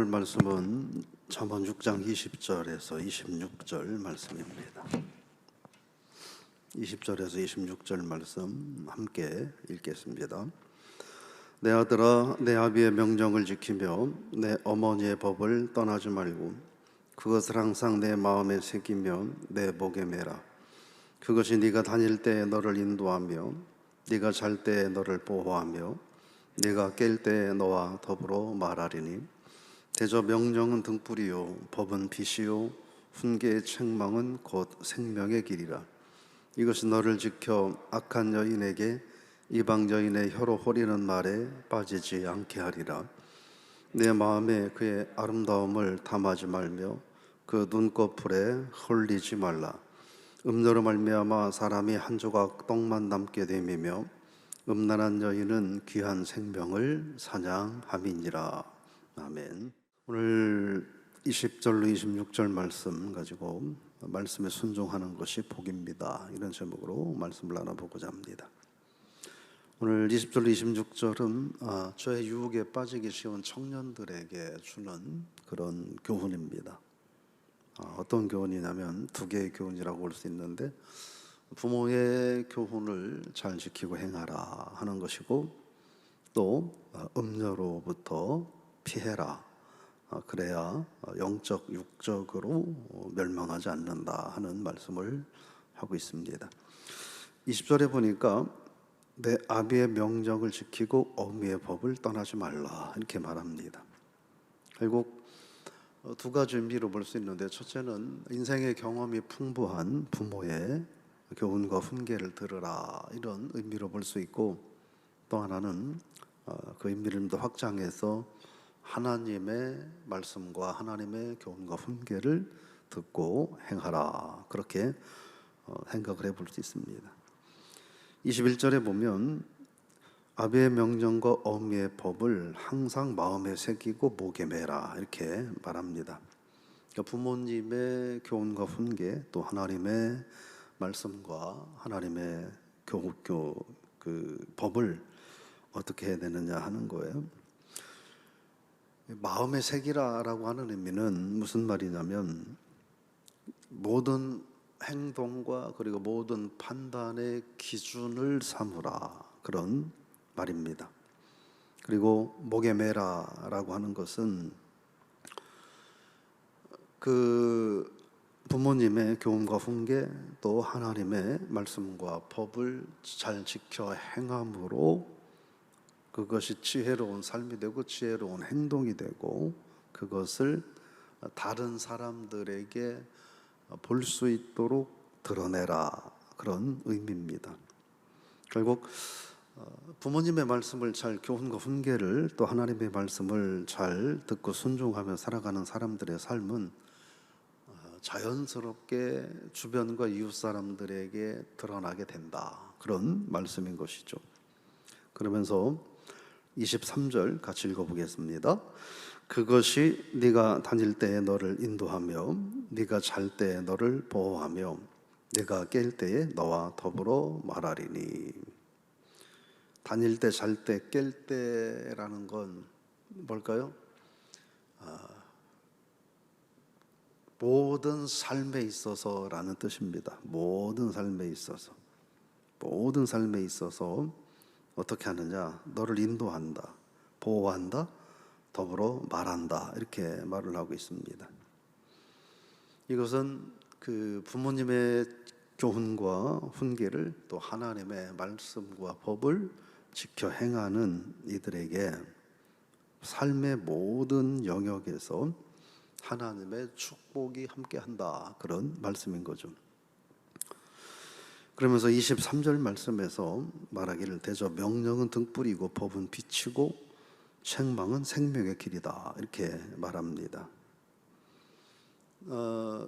오늘 말씀은 잠언 6장 20절에서 26절 말씀입니다. 20절에서 26절 말씀 함께 읽겠습니다. 내 아들아, 내 아비의 명령을 지키며 내 어머니의 법을 떠나지 말고 그것을 항상 내 마음에 새기며 내 목에 매라. 그것이 네가 다닐 때에 너를 인도하며 네가 잘 때에 너를 보호하며 네가 깰 때에 너와 더불어 말하리니 대저 명령은 등불이요 법은 빛이요 훈계의 책망은 곧 생명의 길이라. 이것이 너를 지켜 악한 여인에게 이방 여인의 혀로 호리는 말에 빠지지 않게 하리라. 내 마음에 그의 아름다움을 담하지 말며 그 눈꺼풀에 홀리지 말라. 음료로 말미암아 사람이 한 조각 떡만 남게 됨이며 음란한 여인은 귀한 생명을 사냥함이니라. 아멘. 오늘 20절로 26절 말씀 가지고 말씀에 순종하는 것이 복입니다. 이런 제목으로 말씀을 나눠보고자 합니다. 오늘 20절로 26절은 저의 유혹에 빠지기 쉬운 청년들에게 주는 그런 교훈입니다. 어떤 교훈이냐면 두 개의 교훈이라고 볼 수 있는데, 부모의 교훈을 잘 지키고 행하라 하는 것이고, 또 음녀로부터 피해라. 그래야 영적 육적으로 멸망하지 않는다 하는 말씀을 하고 있습니다. 20절에 보니까 내 아비의 명령을 지키고 어미의 법을 떠나지 말라 이렇게 말합니다. 결국 두 가지 의미로 볼 수 있는데, 첫째는 인생의 경험이 풍부한 부모의 교훈과 훈계를 들으라 이런 의미로 볼 수 있고, 또 하나는 그 의미를 좀 더 확장해서 하나님의 말씀과 하나님의 교훈과 훈계를 듣고 행하라, 그렇게 생각을 해볼 수 있습니다. 21절에 보면 아비의 명령과 어미의 법을 항상 마음에 새기고 목에 매라 이렇게 말합니다. 그러니까 부모님의 교훈과 훈계, 또 하나님의 말씀과 하나님의 그 법을 어떻게 해야 되느냐 하는 거예요. 마음에 새기라라고 하는 의미는 무슨 말이냐면, 모든 행동과 그리고 모든 판단의 기준을 삼으라, 그런 말입니다. 그리고 목에 매라라고 하는 것은 그 부모님의 교훈과 훈계, 또 하나님의 말씀과 법을 잘 지켜 행함으로 그것이 지혜로운 삶이 되고 지혜로운 행동이 되고, 그것을 다른 사람들에게 볼 수 있도록 드러내라, 그런 의미입니다. 결국 부모님의 말씀을 잘, 교훈과 훈계를, 또 하나님의 말씀을 잘 듣고 순종하며 살아가는 사람들의 삶은 자연스럽게 주변과 이웃 사람들에게 드러나게 된다, 그런 말씀인 것이죠. 그러면서 23절 같이 읽어보겠습니다. 그것이 네가 다닐 때에 너를 인도하며 네가 잘 때에 너를 보호하며 네가 깰 때에 너와 더불어 말하리니. 다닐 때, 잘 때, 깰 때라는 건 뭘까요? 모든 삶에 있어서라는 뜻입니다. 모든 삶에 있어서, 모든 삶에 있어서 어떻게 하느냐? 너를 인도한다, 보호한다, 더불어 말한다, 이렇게 말을 하고 있습니다. 이것은 그 부모님의 교훈과 훈계를, 또 하나님의 말씀과 법을 지켜 행하는 이들에게 삶의 모든 영역에서 하나님의 축복이 함께한다, 그런 말씀인 거죠. 그러면서 23절 말씀에서 말하기를 대저 명령은 등불이고 법은 빛이고 책망은 생명의 길이다, 이렇게 말합니다.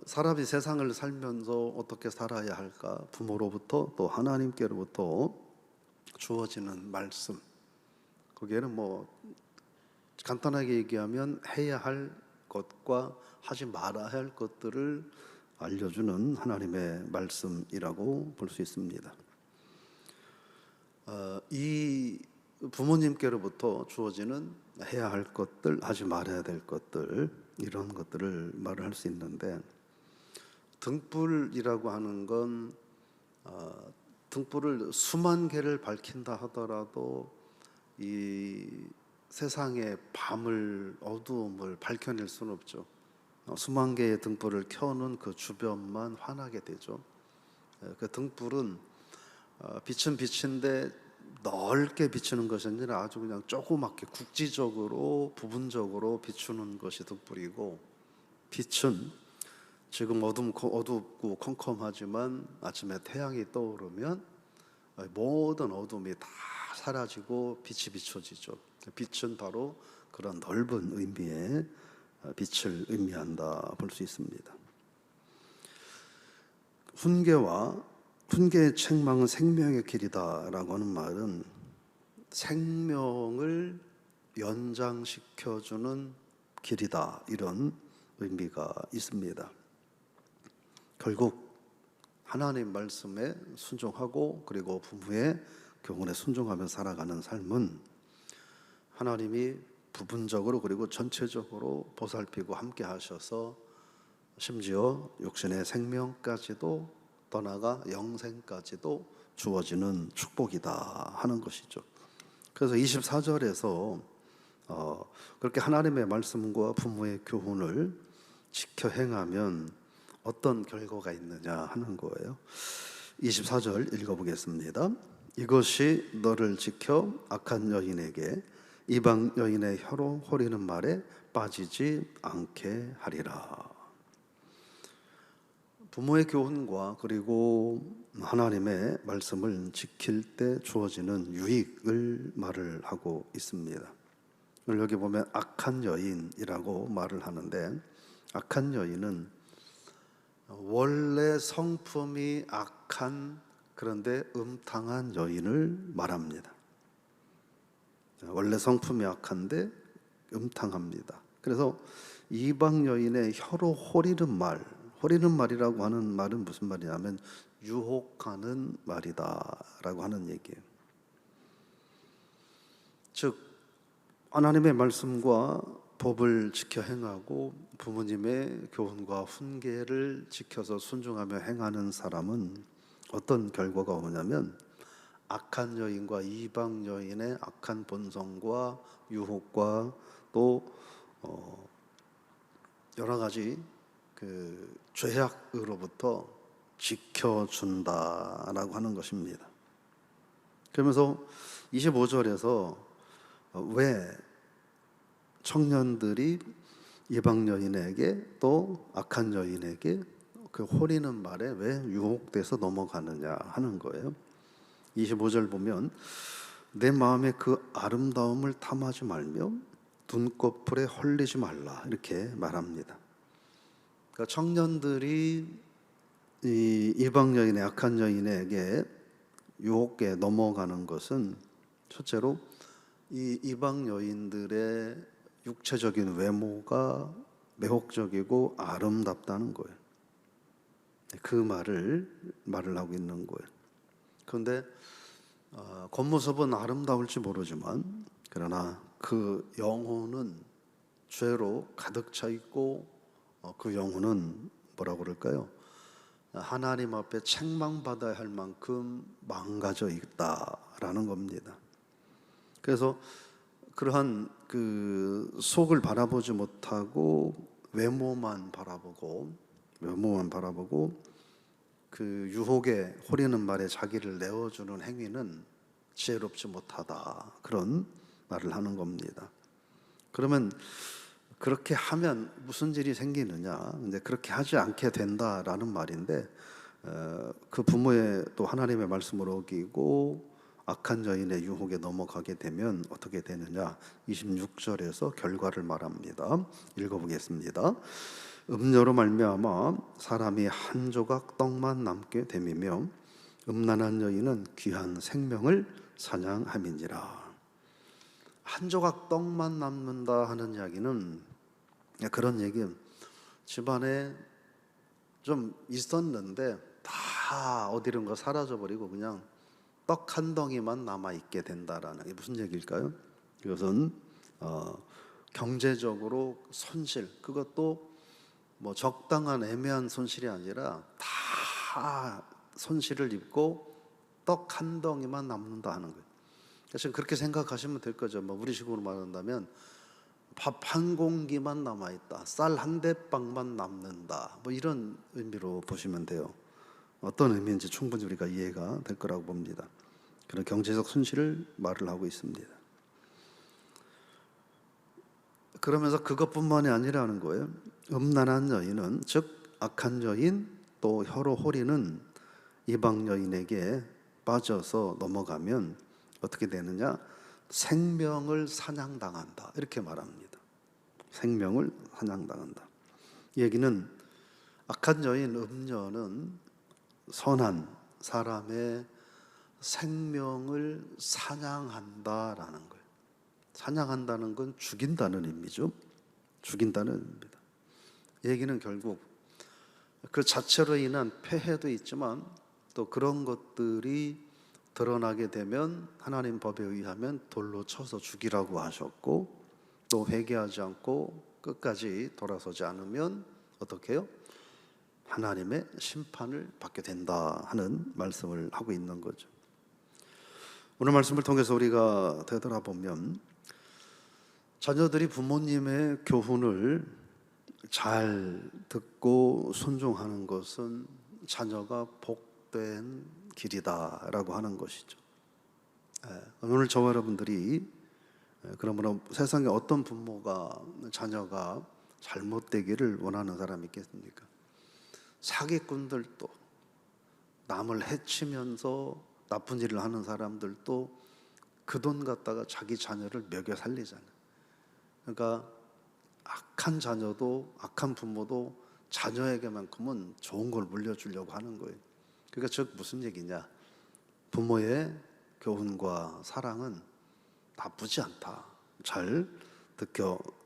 사람이 세상을 살면서 어떻게 살아야 할까? 부모로부터 또 하나님께로부터 주어지는 말씀, 거기에는 뭐 간단하게 얘기하면 해야 할 것과 하지 말아야 할 것들을 알려주는 하나님의 말씀이라고 볼 수 있습니다. 이 부모님께로부터 주어지는 해야 할 것들, 하지 말아야 될 것들, 이런 것들을 말을 할 수 있는데, 등불이라고 하는 건 등불을 수만 개를 밝힌다 하더라도 이 세상의 밤을, 어두움을 밝혀낼 수는 없죠. 수만 개의 등불을 켜는 그 주변만 환하게 되죠. 그 등불은 빛은 빛인데 넓게 비추는 것이 아니라 아주 그냥 조그맣게 국지적으로 부분적으로 비추는 것이 등불이고, 빛은 지금 어둡고 컴컴하지만 아침에 태양이 떠오르면 모든 어둠이 다 사라지고 빛이 비춰지죠. 빛은 바로 그런 넓은 의미의 빛을 의미한다 볼 수 있습니다. 훈계의 책망은 생명의 길이다라고 하는 말은 생명을 연장시켜주는 길이다, 이런 의미가 있습니다. 결국 하나님 말씀에 순종하고 그리고 부모의 교훈에 순종하며 살아가는 삶은 하나님이 부분적으로 그리고 전체적으로 보살피고 함께 하셔서 심지어 육신의 생명까지도, 더 나아가 영생까지도 주어지는 축복이다 하는 것이죠. 그래서 24절에서 그렇게 하나님의 말씀과 부모의 교훈을 지켜 행하면 어떤 결과가 있느냐 하는 거예요. 24절 읽어보겠습니다. 이것이 너를 지켜 악한 여인에게 이방 여인의 혀로 호리는 말에 빠지지 않게 하리라. 부모의 교훈과 그리고 하나님의 말씀을 지킬 때 주어지는 유익을 말을 하고 있습니다. 여기 보면 악한 여인이라고 말을 하는데, 악한 여인은 원래 성품이 악한, 그런데 음탕한 여인을 말합니다. 원래 성품이 악한데 음탕합니다. 그래서 이방 여인의 혀로 호리는 말이라고 하는 말은 무슨 말이냐면 유혹하는 말이다라고 하는 얘기예요. 즉 하나님의 말씀과 법을 지켜 행하고 부모님의 교훈과 훈계를 지켜서 순종하며 행하는 사람은 어떤 결과가 오냐면 악한 여인과 이방 여인의 악한 본성과 유혹과 또 여러 가지 그 죄악으로부터 지켜준다라고 하는 것입니다. 그러면서 25절에서 왜 청년들이 이방 여인에게 또 악한 여인에게 그 호리는 말에 왜 유혹돼서 넘어가느냐 하는 거예요. 25절 보면 내 마음에 그 아름다움을 탐하지 말며 눈꺼풀에 홀리지 말라, 이렇게 말합니다. 그러니까 청년들이 이 이방 여인의 악한 여인에게 유혹에 넘어가는 것은 첫째로 이 이방 여인들의 육체적인 외모가 매혹적이고 아름답다는 거예요. 그 말을 하고 있는 거예요. 그런데 겉모습은 아름다울지 모르지만 그러나 그 영혼은 죄로 가득 차 있고 그 영혼은 뭐라고 그럴까요? 하나님 앞에 책망받아야 할 만큼 망가져 있다라는 겁니다. 그래서 그러한 그 속을 바라보지 못하고 외모만 바라보고 그 유혹에 호리는 말에 자기를 내어주는 행위는 지혜롭지 못하다, 그런 말을 하는 겁니다. 그러면 그렇게 하면 무슨 일이 생기느냐? 근데 그렇게 하지 않게 된다라는 말인데, 그 부모의 또 하나님의 말씀을 어기고 악한 여인의 유혹에 넘어가게 되면 어떻게 되느냐? 26절에서 결과를 말합니다. 읽어보겠습니다. 음녀로 말미암아 사람이 한 조각 떡만 남게 됨이며 음란한 여인은 귀한 생명을 사냥함이니라. 한 조각 떡만 남는다 하는 이야기는 그런 얘기는 집안에 좀 있었는데 다 어디론가 사라져버리고 그냥 떡 한 덩이만 남아있게 된다라는 게 무슨 얘기일까요? 이것은 경제적으로 손실, 그것도 뭐 적당한 애매한 손실이 아니라 다 손실을 입고 떡 한 덩이만 남는다 하는 거예요. 그래서 그렇게 생각하시면 될 거죠. 뭐 우리식으로 말한다면 밥 한 공기만 남아있다, 쌀 한 대빵만 남는다, 뭐 이런 의미로 보시면 돼요. 어떤 의미인지 충분히 우리가 이해가 될 거라고 봅니다. 그런 경제적 손실을 말을 하고 있습니다. 그러면서 그것뿐만이 아니라는 거예요. 음란한 여인은, 즉 악한 여인 또 혀로 호리는 이방 여인에게 빠져서 넘어가면 어떻게 되느냐? 생명을 사냥당한다, 이렇게 말합니다. 생명을 사냥당한다. 이 얘기는 악한 여인 음녀는 선한 사람의 생명을 사냥한다라는 거예요. 사냥한다는 건 죽인다는 의미죠. 죽인다는 의미입니다. 이 얘기는 결국 그 자체로 인한 폐해도 있지만 또 그런 것들이 드러나게 되면 하나님 법에 의하면 돌로 쳐서 죽이라고 하셨고, 또 회개하지 않고 끝까지 돌아서지 않으면 어떻게 해요? 하나님의 심판을 받게 된다 하는 말씀을 하고 있는 거죠. 오늘 말씀을 통해서 우리가 되돌아보면 자녀들이 부모님의 교훈을 잘 듣고 순종하는 것은 자녀가 복된 길이다라고 하는 것이죠. 오늘 저와 여러분들이 그러므로 세상에 어떤 부모가 자녀가 잘못되기를 원하는 사람이 있겠습니까? 사기꾼들도, 남을 해치면서 나쁜 일을 하는 사람들도 그 돈 갖다가 자기 자녀를 먹여 살리잖아요. 그러니까 악한 자녀도, 악한 부모도 자녀에게만큼은 좋은 걸 물려주려고 하는 거예요. 그러니까 즉 무슨 얘기냐? 부모의 교훈과 사랑은 나쁘지 않다, 잘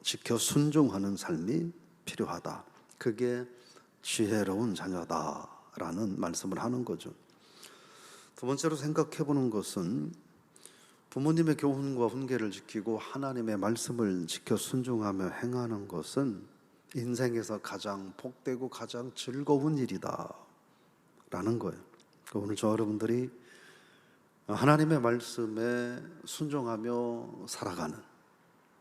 지켜 순종하는 삶이 필요하다, 그게 지혜로운 자녀다라는 말씀을 하는 거죠. 두 번째로 생각해 보는 것은 부모님의 교훈과 훈계를 지키고 하나님의 말씀을 지켜 순종하며 행하는 것은 인생에서 가장 복되고 가장 즐거운 일이다 라는 거예요. 오늘 저 여러분들이 하나님의 말씀에 순종하며 살아가는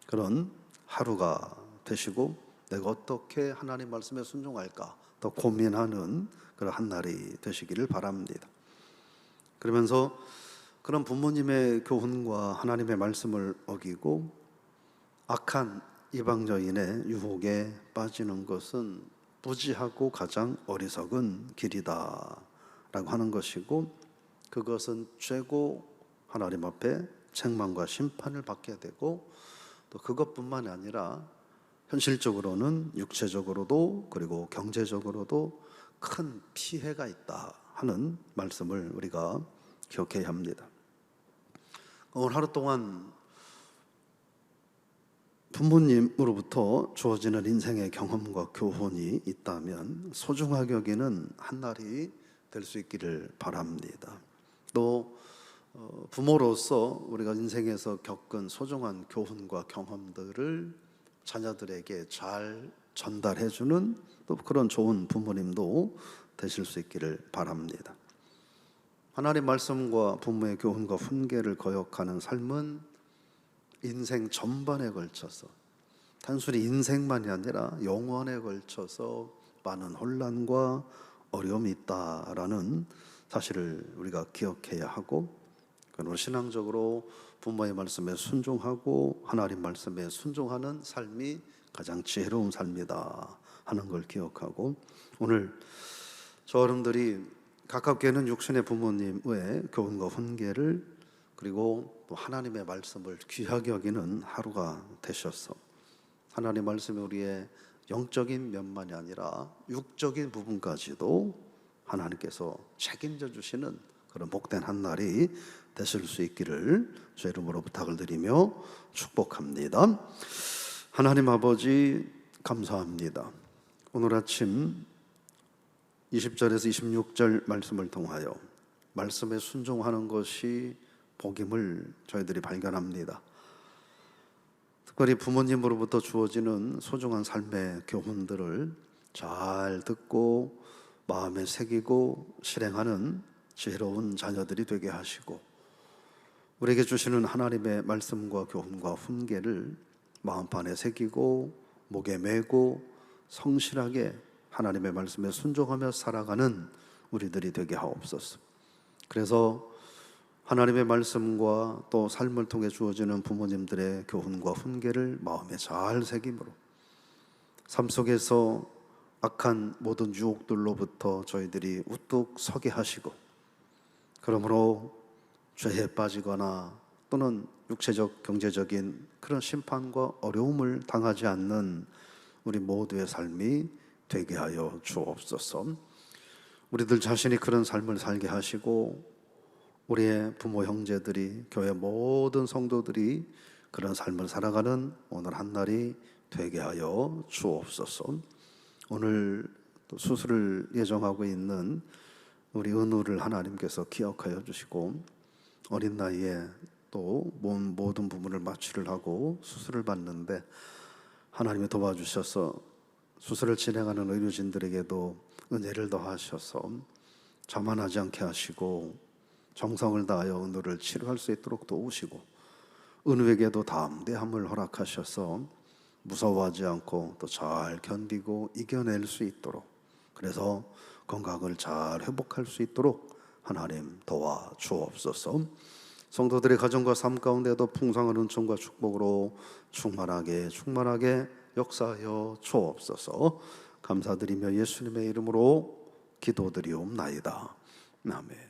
그런 하루가 되시고, 내가 어떻게 하나님 말씀에 순종할까 더 고민하는 그런 한 날이 되시기를 바랍니다. 그러면서 그런 부모님의 교훈과 하나님의 말씀을 어기고 악한 이방 여인의 유혹에 빠지는 것은 무지하고 가장 어리석은 길이다 라고 하는 것이고, 그것은 죄고 하나님 앞에 책망과 심판을 받게 되고, 또 그것뿐만이 아니라 현실적으로는 육체적으로도 그리고 경제적으로도 큰 피해가 있다 하는 말씀을 우리가 기억해야 합니다. 오늘 하루 동안 부모님으로부터 주어지는 인생의 경험과 교훈이 있다면 소중하게 여기는 한 날이 될 수 있기를 바랍니다. 또 부모로서 우리가 인생에서 겪은 소중한 교훈과 경험들을 자녀들에게 잘 전달해주는 또 그런 좋은 부모님도 되실 수 있기를 바랍니다. 하나님 말씀과 부모의 교훈과 훈계를 거역하는 삶은 인생 전반에 걸쳐서, 단순히 인생만이 아니라 영원에 걸쳐서 많은 혼란과 어려움이 있다라는 사실을 우리가 기억해야 하고, 그리고 신앙적으로 부모의 말씀에 순종하고 하나님 말씀에 순종하는 삶이 가장 지혜로운 삶이다 하는 걸 기억하고, 오늘 저 여러분들이 가깝게는 육신의 부모님의 교훈과 훈계를 그리고 또 하나님의 말씀을 귀하게 여기는 하루가 되셔서 하나님 말씀이 우리의 영적인 면만이 아니라 육적인 부분까지도 하나님께서 책임져 주시는 그런 복된 한 날이 되실 수 있기를 주 이름으로 부탁을 드리며 축복합니다. 하나님 아버지 감사합니다. 오늘 아침 20절에서 26절 말씀을 통하여 말씀에 순종하는 것이 복임을 저희들이 발견합니다. 특별히 부모님으로부터 주어지는 소중한 삶의 교훈들을 잘 듣고 마음에 새기고 실행하는 지혜로운 자녀들이 되게 하시고, 우리에게 주시는 하나님의 말씀과 교훈과 훈계를 마음판에 새기고 목에 메고 성실하게 하나님의 말씀에 순종하며 살아가는 우리들이 되게 하옵소서. 그래서 하나님의 말씀과 또 삶을 통해 주어지는 부모님들의 교훈과 훈계를 마음에 잘 새김으로 삶 속에서 악한 모든 유혹들로부터 저희들이 우뚝 서게 하시고, 그러므로 죄에 빠지거나 또는 육체적 경제적인 그런 심판과 어려움을 당하지 않는 우리 모두의 삶이 되게 하여 주옵소서. 우리들 자신이 그런 삶을 살게 하시고, 우리의 부모 형제들이, 교회 모든 성도들이 그런 삶을 살아가는 오늘 한 날이 되게 하여 주옵소서. 오늘 또 수술을 예정하고 있는 우리 은우를 하나님께서 기억하여 주시고, 어린 나이에 또 모든 부분을 마취를 하고 수술을 받는데 하나님이 도와주셔서 수술을 진행하는 의료진들에게도 은혜를 더하셔서 자만하지 않게 하시고 정성을 다하여 은우를 치료할 수 있도록 도우시고, 은우에게도 담대함을 허락하셔서 무서워하지 않고 또 잘 견디고 이겨낼 수 있도록, 그래서 건강을 잘 회복할 수 있도록 하나님 도와주옵소서. 성도들의 가정과 삶 가운데도 풍성한 은총과 축복으로 충만하게 역사하여 주옵소서. 감사드리며 예수님의 이름으로 기도드리옵나이다. 아멘.